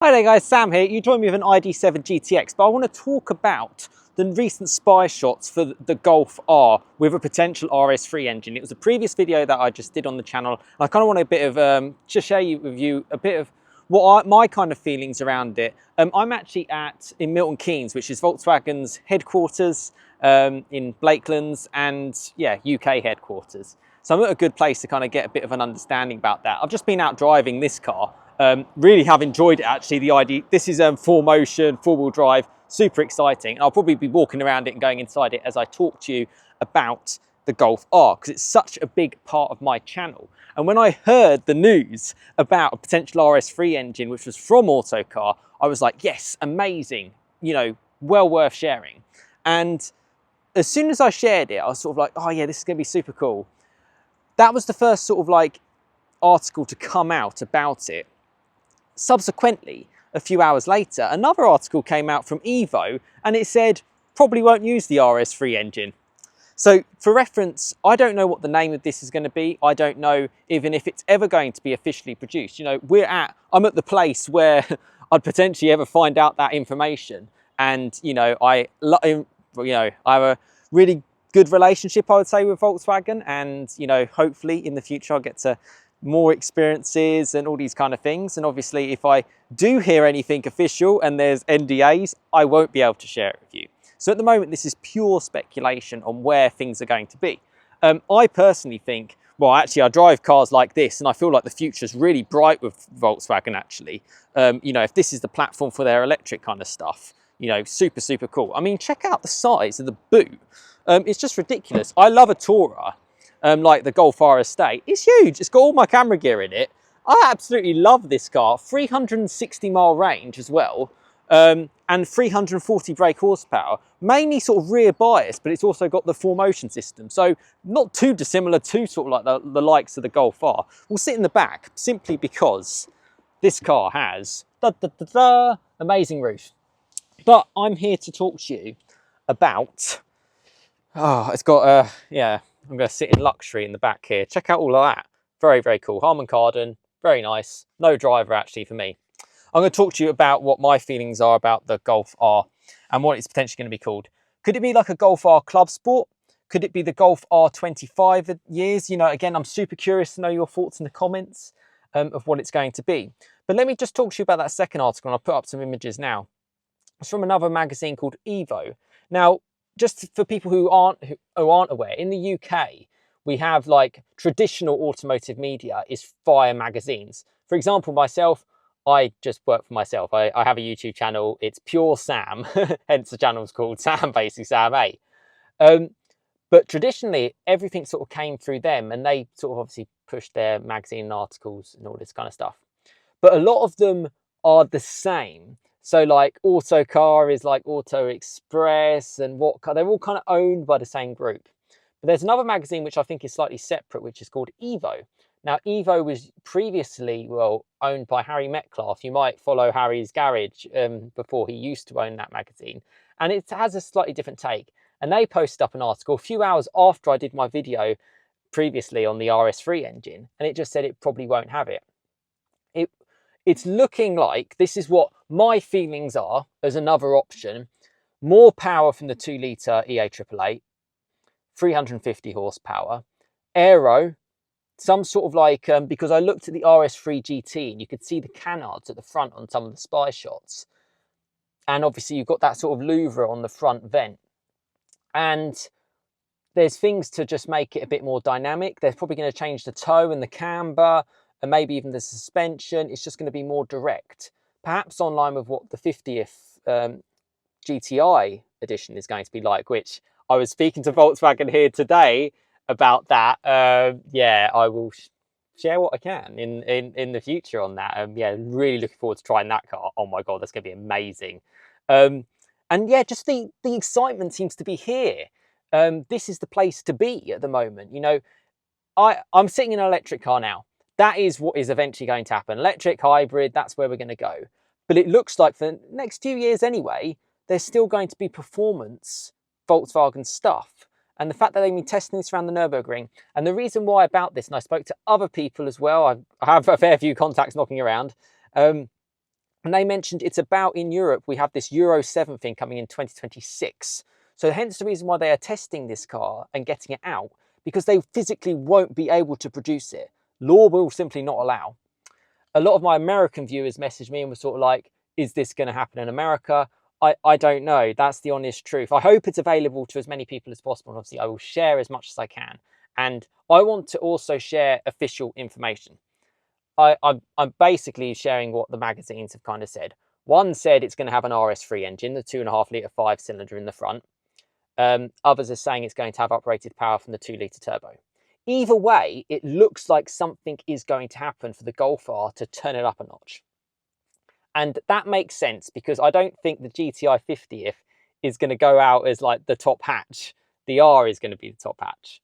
Hi there guys, Sam here. You joined me with an ID7 GTX, but I want to talk about the recent spy shots for the Golf R with a potential RS3 engine. It was a previous video that I just did on the channel. I kind of want a bit of, to share with you a bit of my kind of feelings around it. I'm actually in Milton Keynes, which is Volkswagen's headquarters in Blakelands and yeah, UK headquarters. So I'm at a good place to kind of get a bit of an understanding about that. I've just been out driving this car. Really have enjoyed it actually, the ID. This is 4Motion, 4-wheel drive, super exciting. And I'll probably be walking around it and going inside it as I talk to you about the Golf R, because it's such a big part of my channel. And when I heard the news about a potential RS3 engine, which was from Autocar, I was like, yes, amazing, you know, well worth sharing. And as soon as I shared it, I was sort of like, oh yeah, this is gonna be super cool. That was the first sort of like article to come out about it. Subsequently, a few hours later, another article came out from Evo and it said, probably won't use the RS3 engine. So for reference, I don't know what the name of this is going to be. I don't know even if it's ever going to be officially produced. You know, I'm at the place where I'd potentially ever find out that information. And, you know, I have a really good relationship, I would say, with Volkswagen. And, you know, hopefully in the future I'll get to more experiences and all these kind of things. And obviously if I do hear anything official and there's NDAs, I won't be able to share it with you. So at the moment, this is pure speculation on where things are going to be. I personally think, well, actually I drive cars like this and I feel like the future's really bright with Volkswagen actually. You know, if this is the platform for their electric kind of stuff, you know, super, super cool. I mean, check out the size of the boot. It's just ridiculous. I love a Tourer. Like the Golf R estate. It's huge. It's got all my camera gear in it. I absolutely love this car. 360-mile range as well, and 340 brake horsepower. Mainly sort of rear bias, but it's also got the 4Motion system. So not too dissimilar to sort of like the likes of the Golf R. We'll sit in the back simply because this car has amazing roof. But I'm here to talk to you about. Oh, it's got yeah. I'm going to sit in luxury in the back here. Check out all of that. Very, very cool. Harman Kardon, very nice. No driver actually for me. I'm going to talk to you about what my feelings are about the Golf R and what it's potentially going to be called. Could it be like a Golf R Club Sport? Could it be the Golf R 25 years? You know, again, I'm super curious to know your thoughts in the comments of what it's going to be. But let me just talk to you about that second article, and I'll put up some images now. It's from another magazine called Evo. Now, just for people who aren't aware, in the UK, we have like traditional automotive media is via magazines. For example, myself, I just work for myself. I have a YouTube channel. It's Pure Sam, hence the channel's called Sam, basically Sam A. But traditionally, everything sort of came through them, and they sort of obviously pushed their magazine articles and all this kind of stuff. But a lot of them are the same. So like Autocar is like Auto Express and they're all kind of owned by the same group. But there's another magazine which I think is slightly separate, which is called Evo. Now, Evo was previously, well, owned by Harry Metcalf. You might follow Harry's Garage before he used to own that magazine. And it has a slightly different take. And they posted up an article a few hours after I did my video previously on the RS3 engine. And it just said it probably won't have it. It's looking like, this is what my feelings are as another option, more power from the 2-litre EA888, 350 horsepower, aero, some sort of like, because I looked at the RS3 GT and you could see the canards at the front on some of the spy shots. And obviously you've got that sort of louvre on the front vent. And there's things to just make it a bit more dynamic. They're probably going to change the toe and the camber, and maybe even the suspension. It's just going to be more direct, perhaps on line with what the 50th GTI edition is going to be like, which I was speaking to Volkswagen here today about that. Yeah, I will share what I can in the future on that. Yeah, really looking forward to trying that car. Oh my God, that's going to be amazing. And yeah, just the excitement seems to be here. This is the place to be at the moment. You know, I'm sitting in an electric car now. That is what is eventually going to happen. Electric, hybrid, that's where we're going to go. But it looks like for the next few years anyway, there's still going to be performance Volkswagen stuff. And the fact that they've been testing this around the Nürburgring. And the reason why about this, and I spoke to other people as well, I have a fair few contacts knocking around, And they mentioned it's about, in Europe, we have this Euro 7 thing coming in 2026. So hence the reason why they are testing this car and getting it out, because they physically won't be able to produce it. Law will simply not allow. A lot of my American viewers messaged me and were sort of like, is this going to happen in America? I don't know. That's the honest truth. I hope it's available to as many people as possible. And obviously, I will share as much as I can. And I want to also share official information. I'm basically sharing what the magazines have kind of said. One said it's going to have an RS3 engine, the 2.5 litre 5-cylinder in the front. Others are saying it's going to have uprated power from the 2-litre turbo. Either way, it looks like something is going to happen for the Golf R to turn it up a notch. And that makes sense because I don't think the GTI 50th is going to go out as like the top hatch. The R is going to be the top hatch.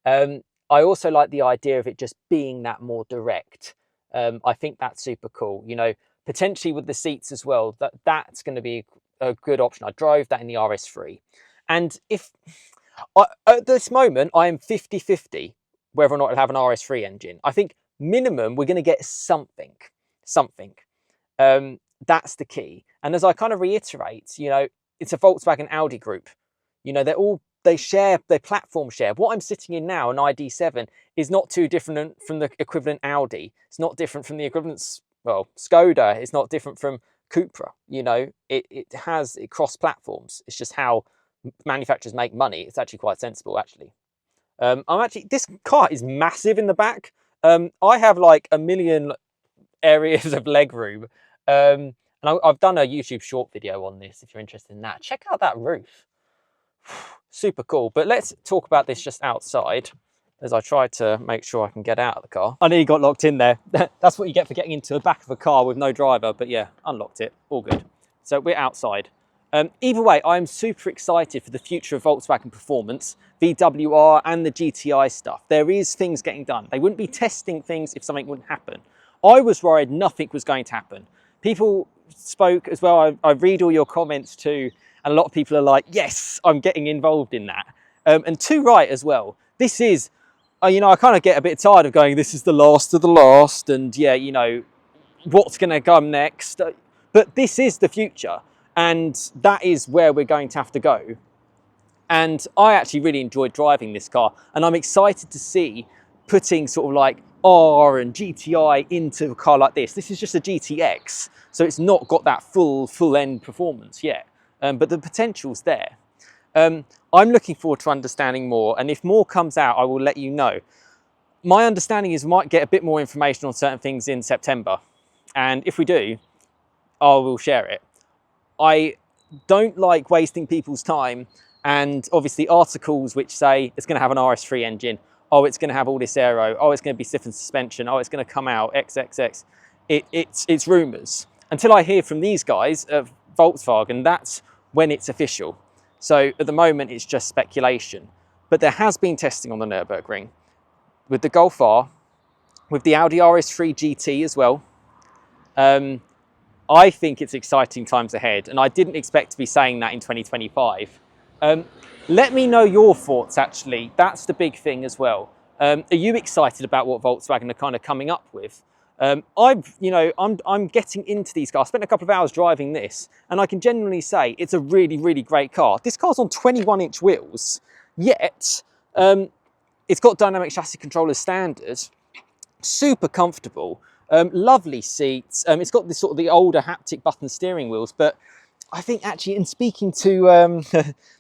I also like the idea of it just being that more direct. I think that's super cool. You know, potentially with the seats as well, that's going to be a good option. I drove that in the RS3. And if at this moment, I am 50-50 whether or not it'll have an RS3 engine. I think minimum, we're going to get something. That's the key. And as I kind of reiterate, you know, it's a Volkswagen Audi group. You know, they share, their platform share. What I'm sitting in now, an ID7, is not too different from the equivalent Audi. It's not different from the equivalent, well, Skoda. It's not different from Cupra. You know, it cross platforms. It's just how manufacturers make money. It's actually quite sensible, actually. This car is massive in the back. I have like a million areas of leg room. And I've done a YouTube short video on this if you're interested in that. Check out that roof. Super cool. But let's talk about this just outside as I try to make sure I can get out of the car. I nearly got locked in there. That's what you get for getting into the back of a car with no driver. But yeah, unlocked it. All good. So we're outside. Either way, I'm super excited for the future of Volkswagen performance, VW R and the GTI stuff. There is things getting done. They wouldn't be testing things if something wouldn't happen. I was worried nothing was going to happen. People spoke as well. I read all your comments too. And a lot of people are like, yes, I'm getting involved in that. And too right as well. This is, you know, I kind of get a bit tired of going, this is the last of the last. And yeah, you know, what's going to come next? But this is the future. And that is where we're going to have to go. And I actually really enjoyed driving this car. And I'm excited to see putting sort of like R and GTI into a car like this. This is just a GTX. So it's not got that full end performance yet. But the potential's there. I'm looking forward to understanding more. And if more comes out, I will let you know. My understanding is we might get a bit more information on certain things in September. And if we do, I will share it. I don't like wasting people's time, and obviously articles which say it's going to have an RS3 engine, oh, it's going to have all this aero, oh, it's going to be stiffened suspension, oh, it's going to come out XXX. It's rumours. Until I hear from these guys at Volkswagen, that's when it's official. So at the moment, it's just speculation. But there has been testing on the Nürburgring with the Golf R, with the Audi RS3 GT as well. I think it's exciting times ahead, and I didn't expect to be saying that in 2025. Let me know your thoughts, actually. That's the big thing as well. Are you excited about what Volkswagen are kind of coming up with? I'm getting into these cars. I spent a couple of hours driving this, and I can genuinely say it's a really, really great car. This car's on 21-inch wheels, yet it's got dynamic chassis control as standard, super comfortable. Lovely seats. It's got this sort of the older haptic button steering wheels, but I think actually in speaking to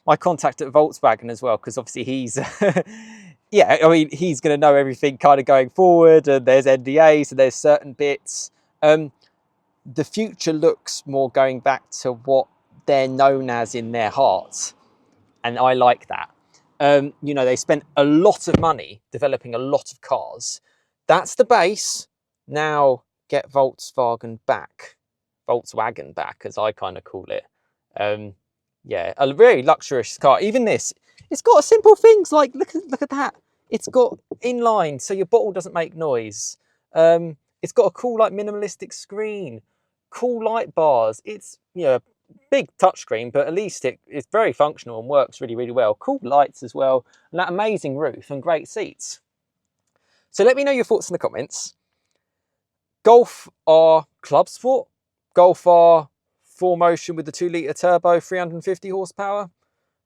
my contact at Volkswagen as well, because obviously he's, yeah, I mean, he's going to know everything kind of going forward, and there's NDAs, so there's certain bits. The future looks more going back to what they're known as in their hearts, and I like that. You know, they spent a lot of money developing a lot of cars. That's the base. Now get Volkswagen back, as I kind of call it. Yeah, a very luxurious car. Even this, it's got simple things like, look at that. It's got inline, so your bottle doesn't make noise. It's got a cool, like, minimalistic screen, cool light bars. It's, you know, big touchscreen, but at least it's very functional and works really, really well. Cool lights as well, and that amazing roof and great seats. So let me know your thoughts in the comments. Golf R Club Sport, Golf R 4Motion with the 2-litre turbo, 350 horsepower.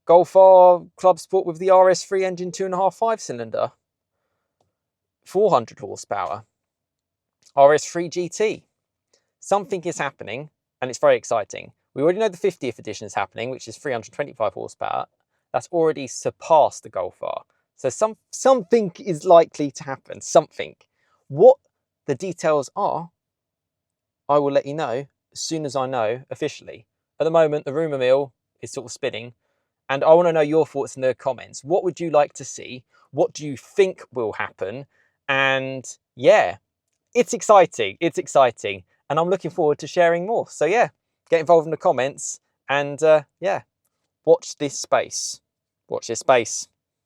Golf R Club Sport with the RS3 engine, 2.5 5-cylinder, 400 horsepower. RS3 GT. Something is happening, and it's very exciting. We already know the 50th edition is happening, which is 325 horsepower. That's already surpassed the Golf R. So something is likely to happen, something. What the details are, I will let you know as soon as I know officially. At the moment, the rumour mill is sort of spinning, and I want to know your thoughts in the comments. What would you like to see? What do you think will happen? And yeah, it's exciting. It's exciting. And I'm looking forward to sharing more. So yeah, get involved in the comments and yeah, watch this space. Watch this space.